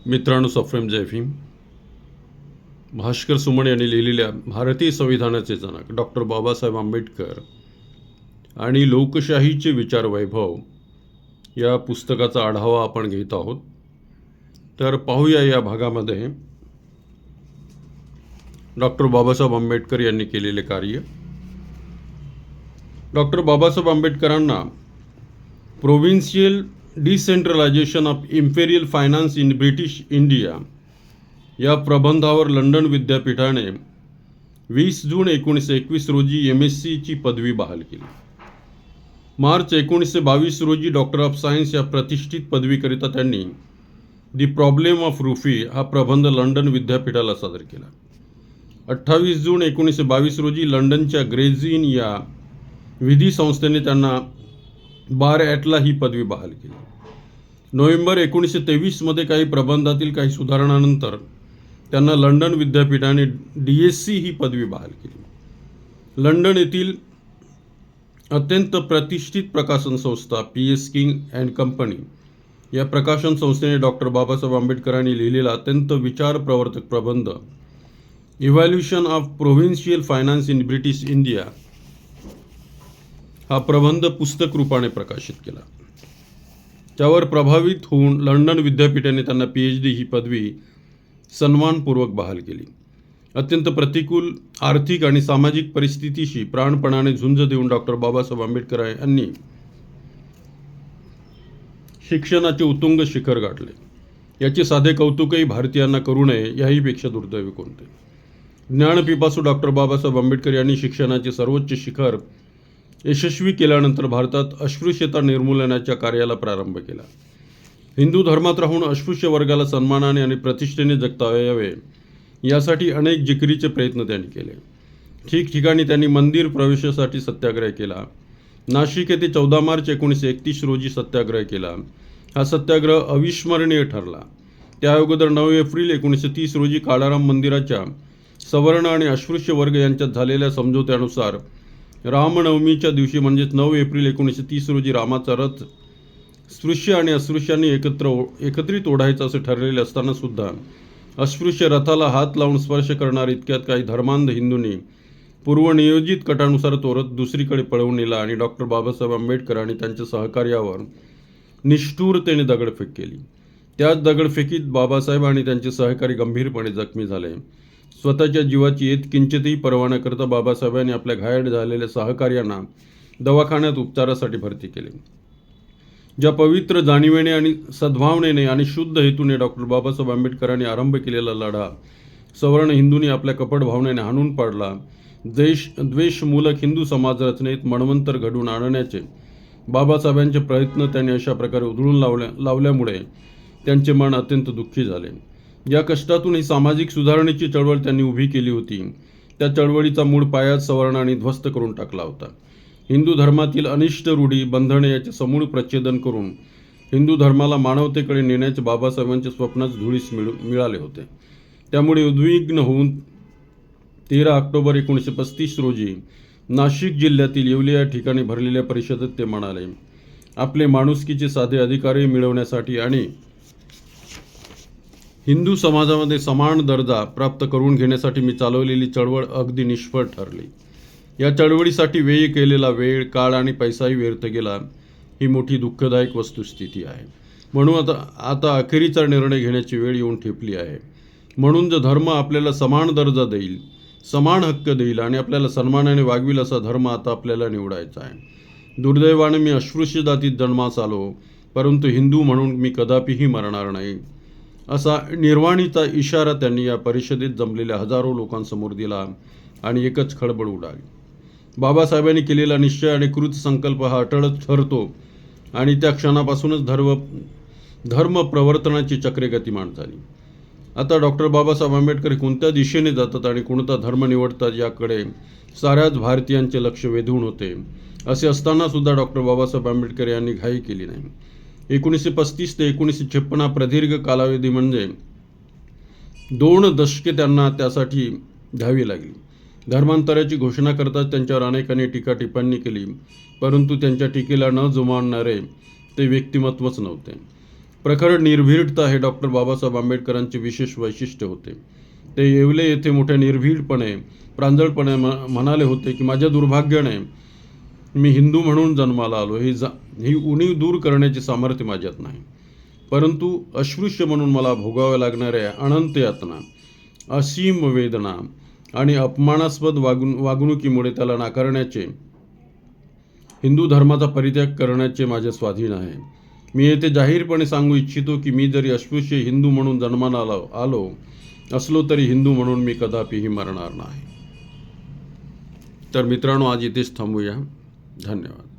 मित्रांनो, सफ्रेम जय भीम. भास्कर सुमन यांनी लिहिलेल्या भारतीय संविधानाचे जनक डॉक्टर बाबासाहेब आंबेडकर आणि लोकशाहीचे विचार वैभव या पुस्तकाचा आढावा आपण घेत आहोत. तर पाहूया या भागामध्ये डॉक्टर बाबासाहेब आंबेडकर यांनी केलेले कार्य. डॉक्टर बाबासाहेब आंबेडकरांना provincial decentralisation of imperial finance in British India या प्रबंधावर लंडन विद्यापीठाने 20 जून 1921 रोजी MSc पदवी बहाल केली. मार्च 1922 रोजी डॉक्टर ऑफ सायन्स या प्रतिष्ठित पदवीकरिता त्यांनी दी प्रॉब्लेम ऑफ रूफी हा प्रबंध लंडन विद्यापीठाला सादर केला. 28 जून 1922 रोजी लंडनच्या ग्रेज इन या विधी संस्थेने त्यांना बार ॲटला ही पदवी बहाल केली. नोव्हेंबर 1923 काही प्रबंधातील काही सुधारणानंतर त्यांना लंडन विद्यापीठाने DSc ही पदवी बहाल केली. लंडन येथील अत्यंत प्रतिष्ठित प्रकाशन संस्था PS किंग अँड कंपनी या प्रकाशन संस्थेने डॉक्टर बाबासाहेब आंबेडकरांनी लिहिलेला अत्यंत विचारप्रवर्तक प्रबंध evolution of provincial finance in British India हा प्रबंध पुस्तक रूपाने प्रकाशित केला. त्यावर प्रभावित होऊन लंडन विद्यापीठाने त्यांना PhD ही पदवी सन्मानपूर्वक बहाल केली. अत्यंत प्रतिकूल आर्थिक आणि सामाजिक परिस्थितीशी प्राणपणाने झुंज देऊन डॉक्टर बाबासाहेब आंबेडकर यांनी शिक्षणाचे उत्तुंग शिखर गाठले. याचे साधे कौतुकही भारतीयांना करू नये याहीपेक्षा दुर्दैवी कोणते. ज्ञानपिपासू डॉक्टर बाबासाहेब आंबेडकर यांनी शिक्षणाचे सर्वोच्च शिखर यशस्वी केल्यानंतर भारतात अस्पृश्यता निर्मूलनाच्या कार्याला प्रारंभ केला. हिंदू धर्मात राहून अस्पृश्य वर्गाला सन्मानाने आणि प्रतिष्ठेने जगता यावे यासाठी अनेक जिकिरीचे प्रयत्न त्यांनी केले. ठिकठिकाणी त्यांनी मंदिर प्रवेशासाठी सत्याग्रह केला. नाशिक येथे 14 मार्च 1931 रोजी सत्याग्रह केला. हा सत्याग्रह अविस्मरणीय ठरला. त्या अगोदर 9 एप्रिल 1930 रोजी काळाराम मंदिराच्या सवर्ण आणि अस्पृश्य वर्ग यांच्यात झालेल्या समझोत्यानुसार रामनवमीच्या दिवशी म्हणजेच 9 एप्रिल 1930 रोजी रामाचा रथ स्पृश्य आणि अस्पृश्यांनी एकत्रित ओढायचा असे ठरलेले असताना सुद्धा अस्पृश्य रथाला हात लावून स्पर्श करणार इतक्यात काही धर्मांध हिंदूंनी पूर्वनियोजित कटानुसार तो रथ दुसरीकडे पळवून नेला आणि डॉक्टर बाबासाहेब आंबेडकर आणि त्यांच्या सहकार्यावर निष्ठुरतेने दगडफेक केली. त्याच दगडफेकीत बाबासाहेब आणि त्यांचे सहकारी गंभीरपणे जखमी झाले. स्वतःच्या जीवाची येत किंचितही पर्वा न करता बाबासाहेबांनी आपल्या घायल झालेल्या सहकार्यांना दवाखान्यात उपचारासाठी भरती केले. ज्या पवित्र जाणीवेने आणि सद्भावनेने आणि शुद्ध हेतूने डॉक्टर बाबासाहेब आंबेडकरांनी आरंभ केलेला लढा सवर्ण हिंदूंनी आपल्या कपट भावनेने हाणून पाडला. द्वेषमूलक हिंदू समाज रचनेत मन्वंतर घडवून आणण्याचे बाबासाहेबांचे प्रयत्न त्यांनी अशा प्रकारे उधळून लावल्यामुळे त्यांचे मन अत्यंत दुःखी झाले. या कष्टातून ही सामाजिक सुधारणेची चळवळ त्यांनी उभी केली होती. त्या चळवळीचा मूळ पायाच सवर्णांनी ध्वस्त करून टाकला होता. हिंदू धर्मातील अनिष्ट रूढी बंधने याचे समूळ प्रच्छेदन करून हिंदू धर्माला मानवतेकडे नेण्याचे बाबासाहेबांच्या स्वप्नास धुळीस मिळाले होते. त्यामुळे उद्विग्न होऊन 13 ऑक्टोबर 1935 रोजी नाशिक जिल्ह्यातील येवले या ठिकाणी भरलेल्या परिषदेत ते म्हणाले, आपले माणुसकीचे साधे अधिकारही मिळवण्यासाठी आणि हिंदू समाजामध्ये समान दर्जा प्राप्त करून घेण्यासाठी मी चालवलेली चळवळ अगदी निष्फळ ठरली. या चळवळीसाठी व्यय केलेला वेळ, काळ आणि पैसाही व्यर्थ गेला. ही मोठी दुःखदायक वस्तुस्थिती आहे. म्हणून आता अखेरीचा निर्णय घेण्याची वेळ येऊन ठेपली आहे. म्हणून जर धर्म आपल्याला समान दर्जा देईल, समान हक्क देईल आणि आपल्याला सन्मानाने वागविल असा धर्म आता आपल्याला निवडायचा आहे. दुर्दैवाने मी अस्पृश्य जातीत जन्मास आलो, परंतु हिंदू म्हणून मी कदापिही मरणार नाही असा निर्वाणीचा इशारा त्यांनी या परिषदेत जमलेल्या हजारो लोकांसमोर दिला आणि एकच खळबळ उडाली. बाबासाहेबांनी केलेला निश्चय आणि कृत संकल्प हा अटळच ठरतो आणि त्या क्षणापासूनच धर्म प्रवर्तनाची चक्रे गतिमान झाली. आता डॉक्टर बाबासाहेब आंबेडकर कोणत्या दिशेने जातात आणि कोणता धर्म निवडतात याकडे साऱ्याच भारतीयांचे लक्ष वेधून होते. असे असताना सुद्धा डॉक्टर बाबासाहेब आंबेडकर यांनी घाई केली नाही. 1935 ते 1956 हा प्रदीर्घ कालावधी म्हणजे 2 दशके त्यांना त्यासाठी घ्यावी लागली. धर्मांतराची घोषणा करताच त्यांच्यावर अनेकांनी टीका टिप्पणी केली, परंतु त्यांच्या टीकेला न जुमानणारे ते व्यक्तिमत्वच नव्हते. प्रखर निर्भीडता हे डॉक्टर बाबासाहेब आंबेडकरांचे विशेष वैशिष्ट्य होते. ते येवले येथे मोठ्या निर्भीडपणे प्रांजळपणे म्हणाले होते की माझ्या दुर्भाग्याने मी हिंदू म्हणून जन्माला आलो. ही उणीव दूर करण्याचे सामर्थ्य माझ्यात नाही, परंतु अस्पृश्य म्हणून मला भोगाव्या लागणाऱ्या अनंत यातना, असीम वेदना आणि अपमानास्पद वागणुकीमुळे त्याला नाकारण्याचे, हिंदू धर्माचा परित्याग करण्याचे माझे स्वाधीन आहे. मी येथे जाहीरपणे सांगू इच्छितो की मी जरी अस्पृश्य हिंदू म्हणून जन्माला आलो असलो तरी हिंदू म्हणून मी कदापिही मरणार नाही. तर मित्रांनो, आज इथेच थांबूया. धन्यवाद.